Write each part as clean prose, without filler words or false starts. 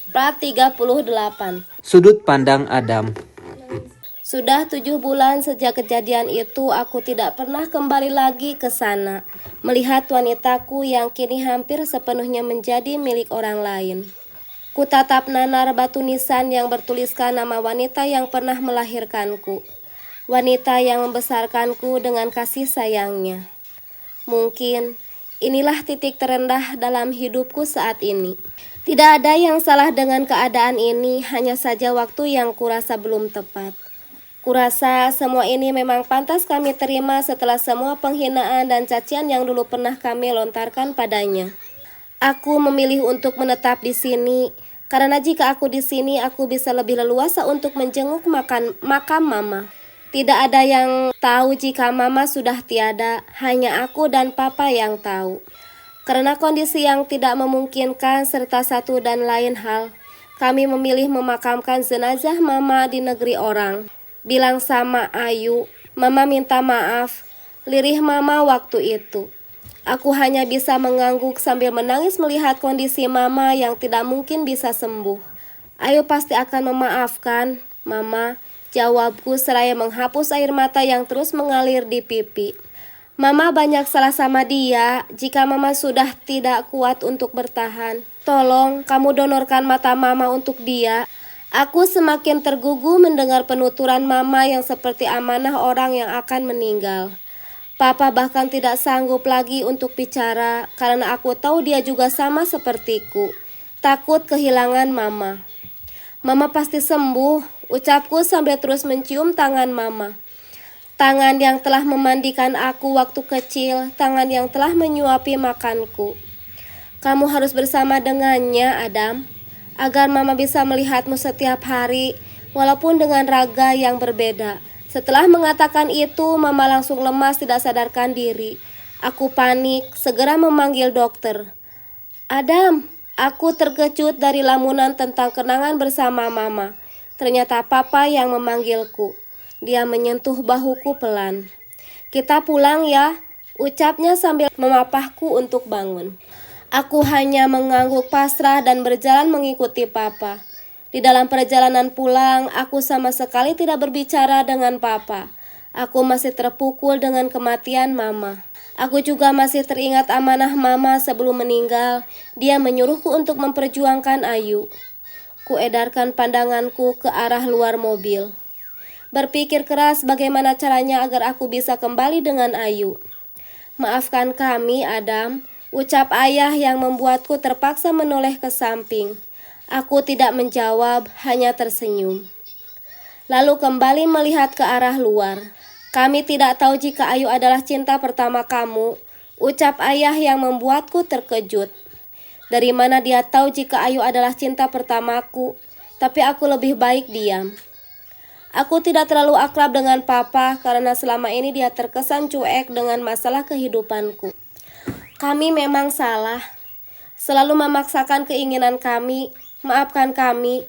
Part 38. Sudut pandang Adam. Sudah 7 bulan sejak kejadian itu, aku tidak pernah kembali lagi ke sana, melihat wanitaku yang kini hampir sepenuhnya menjadi milik orang lain. Ku tatap nanar batu nisan yang bertuliskan nama wanita yang pernah melahirkanku, wanita yang membesarkanku dengan kasih sayangnya. Mungkin inilah titik terendah dalam hidupku saat ini. Tidak ada yang salah dengan keadaan ini, hanya saja waktu yang kurasa belum tepat. Kurasa semua ini memang pantas kami terima setelah semua penghinaan dan cacian yang dulu pernah kami lontarkan padanya. Aku memilih untuk menetap di sini, karena jika aku di sini, aku bisa lebih leluasa untuk menjenguk makam Mama. Tidak ada yang tahu jika Mama sudah tiada, hanya aku dan Papa yang tahu. Karena kondisi yang tidak memungkinkan serta satu dan lain hal, kami memilih memakamkan jenazah Mama di negeri orang. Bilang sama Ayu, Mama minta maaf, lirih Mama waktu itu. Aku hanya bisa mengangguk sambil menangis melihat kondisi Mama yang tidak mungkin bisa sembuh. Ayu pasti akan memaafkan, Mama, jawabku seraya menghapus air mata yang terus mengalir di pipi. Mama banyak salah sama dia. Jika Mama sudah tidak kuat untuk bertahan, tolong kamu donorkan mata Mama untuk dia. Aku semakin tergugu mendengar penuturan Mama yang seperti amanah orang yang akan meninggal. Papa bahkan tidak sanggup lagi untuk bicara karena aku tahu dia juga sama sepertiku, takut kehilangan Mama. Mama pasti sembuh, ucapku sambil terus mencium tangan Mama. Tangan yang telah memandikan aku waktu kecil, tangan yang telah menyuapi makanku. Kamu harus bersama dengannya, Adam, agar Mama bisa melihatmu setiap hari, walaupun dengan raga yang berbeda. Setelah mengatakan itu, Mama langsung lemas tidak sadarkan diri. Aku panik, segera memanggil dokter. Adam, aku terkejut dari lamunan tentang kenangan bersama Mama. Ternyata Papa yang memanggilku. Dia menyentuh bahuku pelan. Kita pulang ya, ucapnya sambil memapahku untuk bangun. Aku hanya mengangguk pasrah dan berjalan mengikuti Papa. Di dalam perjalanan pulang, aku sama sekali tidak berbicara dengan Papa. Aku masih terpukul dengan kematian Mama. Aku juga masih teringat amanah Mama sebelum meninggal. Dia menyuruhku untuk memperjuangkan Ayu. Kuedarkan pandanganku ke arah luar mobil. Berpikir keras bagaimana caranya agar aku bisa kembali dengan Ayu. Maafkan kami, Adam, ucap ayah yang membuatku terpaksa menoleh ke samping. Aku tidak menjawab, hanya tersenyum. Lalu kembali melihat ke arah luar. Kami tidak tahu jika Ayu adalah cinta pertama kamu, ucap ayah yang membuatku terkejut. Dari mana dia tahu jika Ayu adalah cinta pertamaku, tapi aku lebih baik diam. Aku tidak terlalu akrab dengan Papa karena selama ini dia terkesan cuek dengan masalah kehidupanku. Kami memang salah, selalu memaksakan keinginan kami, maafkan kami,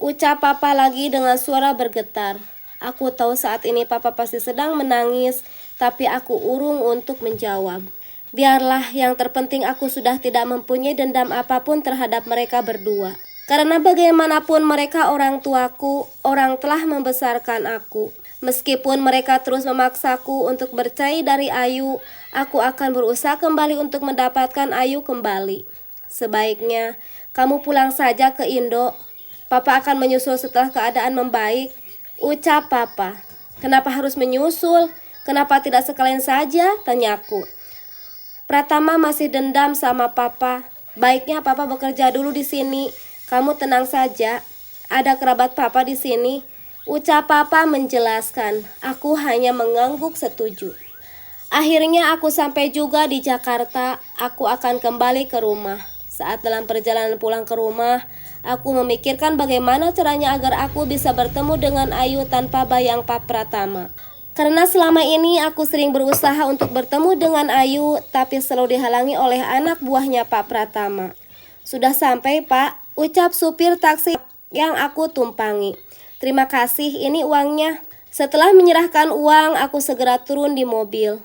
ucap Papa lagi dengan suara bergetar. Aku tahu saat ini Papa pasti sedang menangis, tapi aku urung untuk menjawab. Biarlah, yang terpenting aku sudah tidak mempunyai dendam apapun terhadap mereka berdua. Karena bagaimanapun mereka orang tuaku, orang telah membesarkan aku. Meskipun mereka terus memaksaku untuk bercerai dari Ayu, aku akan berusaha kembali untuk mendapatkan Ayu kembali. Sebaiknya kamu pulang saja ke Indo. Papa akan menyusul setelah keadaan membaik, ucap Papa. Kenapa harus menyusul? Kenapa tidak sekalian saja? Tanyaku. Pratama masih dendam sama Papa. Baiknya Papa bekerja dulu di sini. Kamu tenang saja, ada kerabat Papa di sini, ucap Papa menjelaskan. Aku hanya mengangguk setuju. Akhirnya aku sampai juga di Jakarta. Aku akan kembali ke rumah. Saat dalam perjalanan pulang ke rumah, aku memikirkan bagaimana caranya agar aku bisa bertemu dengan Ayu tanpa bayang Pak Pratama. Karena selama ini aku sering berusaha untuk bertemu dengan Ayu, tapi selalu dihalangi oleh anak buahnya Pak Pratama. Sudah sampai, Pak, ucap supir taksi yang aku tumpangi. Terima kasih, ini uangnya. Setelah menyerahkan uang, aku segera turun di mobil.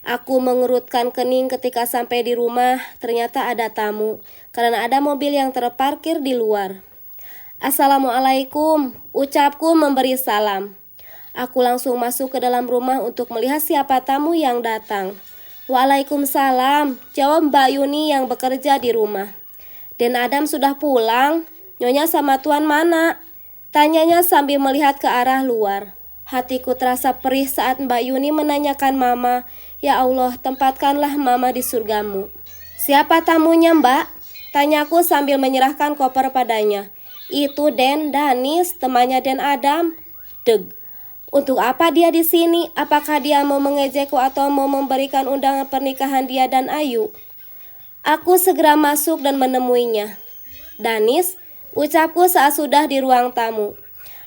Aku mengerutkan kening ketika sampai di rumah, ternyata ada tamu, karena ada mobil yang terparkir di luar. Assalamualaikum, ucapku memberi salam. Aku langsung masuk ke dalam rumah untuk melihat siapa tamu yang datang. Waalaikumsalam, jawab Mbak Yuni yang bekerja di rumah. Den Adam sudah pulang, Nyonya sama Tuan mana? Tanyanya sambil melihat ke arah luar. Hatiku terasa perih saat Mbak Yuni menanyakan Mama, ya Allah, tempatkanlah Mama di surgamu. Siapa tamunya, Mbak? Tanyaku sambil menyerahkan koper padanya. Itu Den Danis, temannya Den Adam. Deg. Untuk apa dia di sini? Apakah dia mau mengejekku atau mau memberikan undangan pernikahan dia dan Ayu? Aku segera masuk dan menemuinya. Danis, ucapku saat sudah di ruang tamu.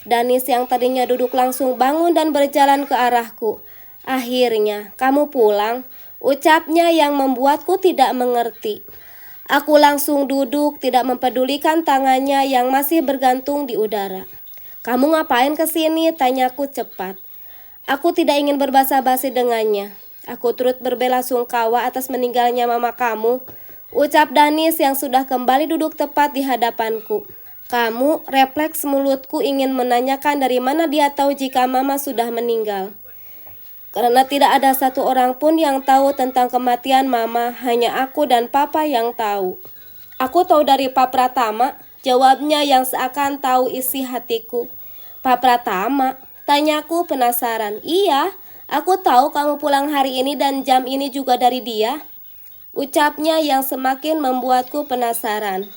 Danis yang tadinya duduk langsung bangun dan berjalan ke arahku. Akhirnya, kamu pulang, ucapnya yang membuatku tidak mengerti. Aku langsung duduk, tidak mempedulikan tangannya yang masih bergantung di udara. Kamu ngapain kesini? Tanyaku cepat. Aku tidak ingin berbasa-basi dengannya. Aku turut berbelasungkawa atas meninggalnya mama kamu, ucap Danis yang sudah kembali duduk tepat di hadapanku. Kamu, refleks mulutku ingin menanyakan dari mana dia tahu jika mama sudah meninggal. Karena tidak ada satu orang pun yang tahu tentang kematian mama, hanya aku dan papa yang tahu. Aku tahu dari Pak Pratama, jawabnya yang seakan tahu isi hatiku. Pak Pratama, tanyaku penasaran. Iya, aku tahu kamu pulang hari ini dan jam ini juga dari dia, ucapnya yang semakin membuatku penasaran.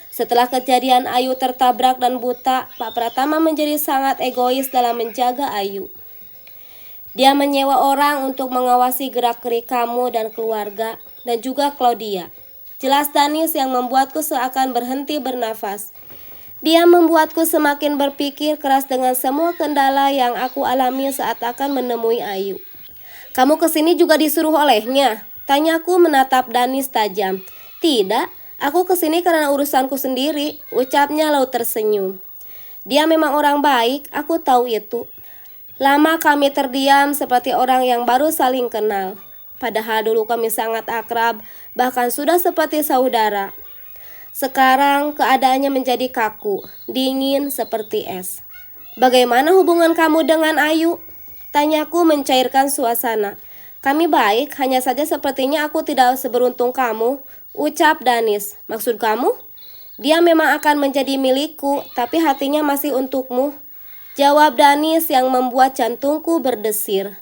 Setelah kejadian Ayu tertabrak dan buta, Pak Pratama menjadi sangat egois dalam menjaga Ayu. Dia menyewa orang untuk mengawasi gerak-gerik kamu dan keluarga, dan juga Claudia. Jelas Danis yang membuatku seakan berhenti bernafas. Dia membuatku semakin berpikir keras dengan semua kendala yang aku alami saat akan menemui Ayu. Kamu kesini juga disuruh olehnya? Tanyaku menatap Danis tajam. Tidak. Aku kesini karena urusanku sendiri, ucapnya lalu tersenyum. Dia memang orang baik, aku tahu itu. Lama kami terdiam seperti orang yang baru saling kenal. Padahal dulu kami sangat akrab, bahkan sudah seperti saudara. Sekarang keadaannya menjadi kaku, dingin seperti es. Bagaimana hubungan kamu dengan Ayu? Tanyaku mencairkan suasana. Kami baik, hanya saja sepertinya aku tidak seberuntung kamu, ucap Danis. Maksud kamu? Dia memang akan menjadi milikku, tapi hatinya masih untukmu, jawab Danis yang membuat jantungku berdesir.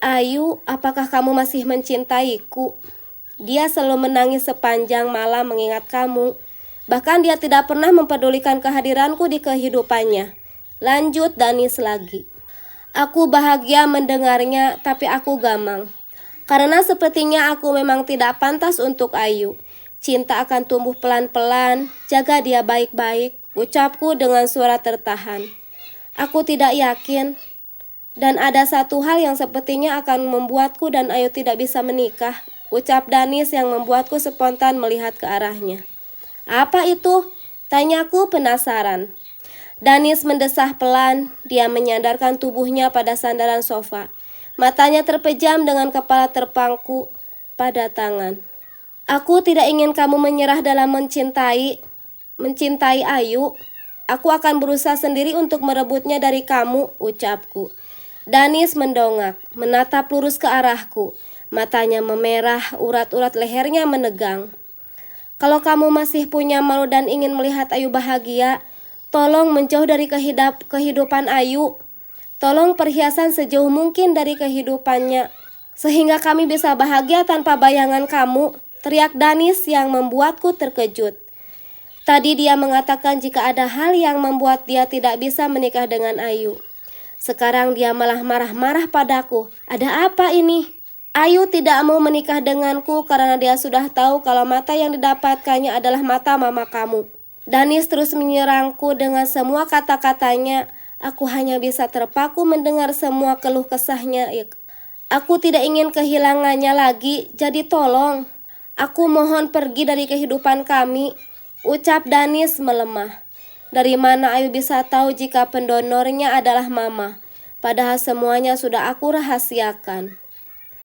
Ayu, apakah kamu masih mencintaiku? Dia selalu menangis sepanjang malam mengingat kamu. Bahkan dia tidak pernah mempedulikan kehadiranku di kehidupannya. Lanjut Danis lagi. Aku bahagia mendengarnya, tapi aku gamang. Karena sepertinya aku memang tidak pantas untuk Ayu. Cinta akan tumbuh pelan-pelan, jaga dia baik-baik, ucapku dengan suara tertahan. Aku tidak yakin. Dan ada satu hal yang sepertinya akan membuatku dan Ayu tidak bisa menikah, ucap Danis yang membuatku spontan melihat ke arahnya. Apa itu? Tanyaku penasaran. Danis mendesah pelan, dia menyandarkan tubuhnya pada sandaran sofa. Matanya terpejam dengan kepala terpangku pada tangan. Aku tidak ingin kamu menyerah dalam mencintai Ayu. Aku akan berusaha sendiri untuk merebutnya dari kamu, ucapku. Danis mendongak, menatap lurus ke arahku. Matanya memerah, urat-urat lehernya menegang. Kalau kamu masih punya malu dan ingin melihat Ayu bahagia, tolong menjauh dari kehidupan Ayu. Tolong perhiasan sejauh mungkin dari kehidupannya, sehingga kami bisa bahagia tanpa bayangan kamu, teriak Danis yang membuatku terkejut. Tadi dia mengatakan jika ada hal yang membuat dia tidak bisa menikah dengan Ayu. Sekarang dia malah marah-marah padaku. Ada apa ini? Ayu tidak mau menikah denganku karena dia sudah tahu kalau mata yang didapatkannya adalah mata mama kamu. Danis terus menyerangku dengan semua kata-katanya. Aku hanya bisa terpaku mendengar semua keluh kesahnya. Aku tidak ingin kehilangannya lagi, jadi tolong. Aku mohon pergi dari kehidupan kami, ucap Danis melemah. Dari mana Ayu bisa tahu jika pendonornya adalah mama? Padahal semuanya sudah aku rahasiakan.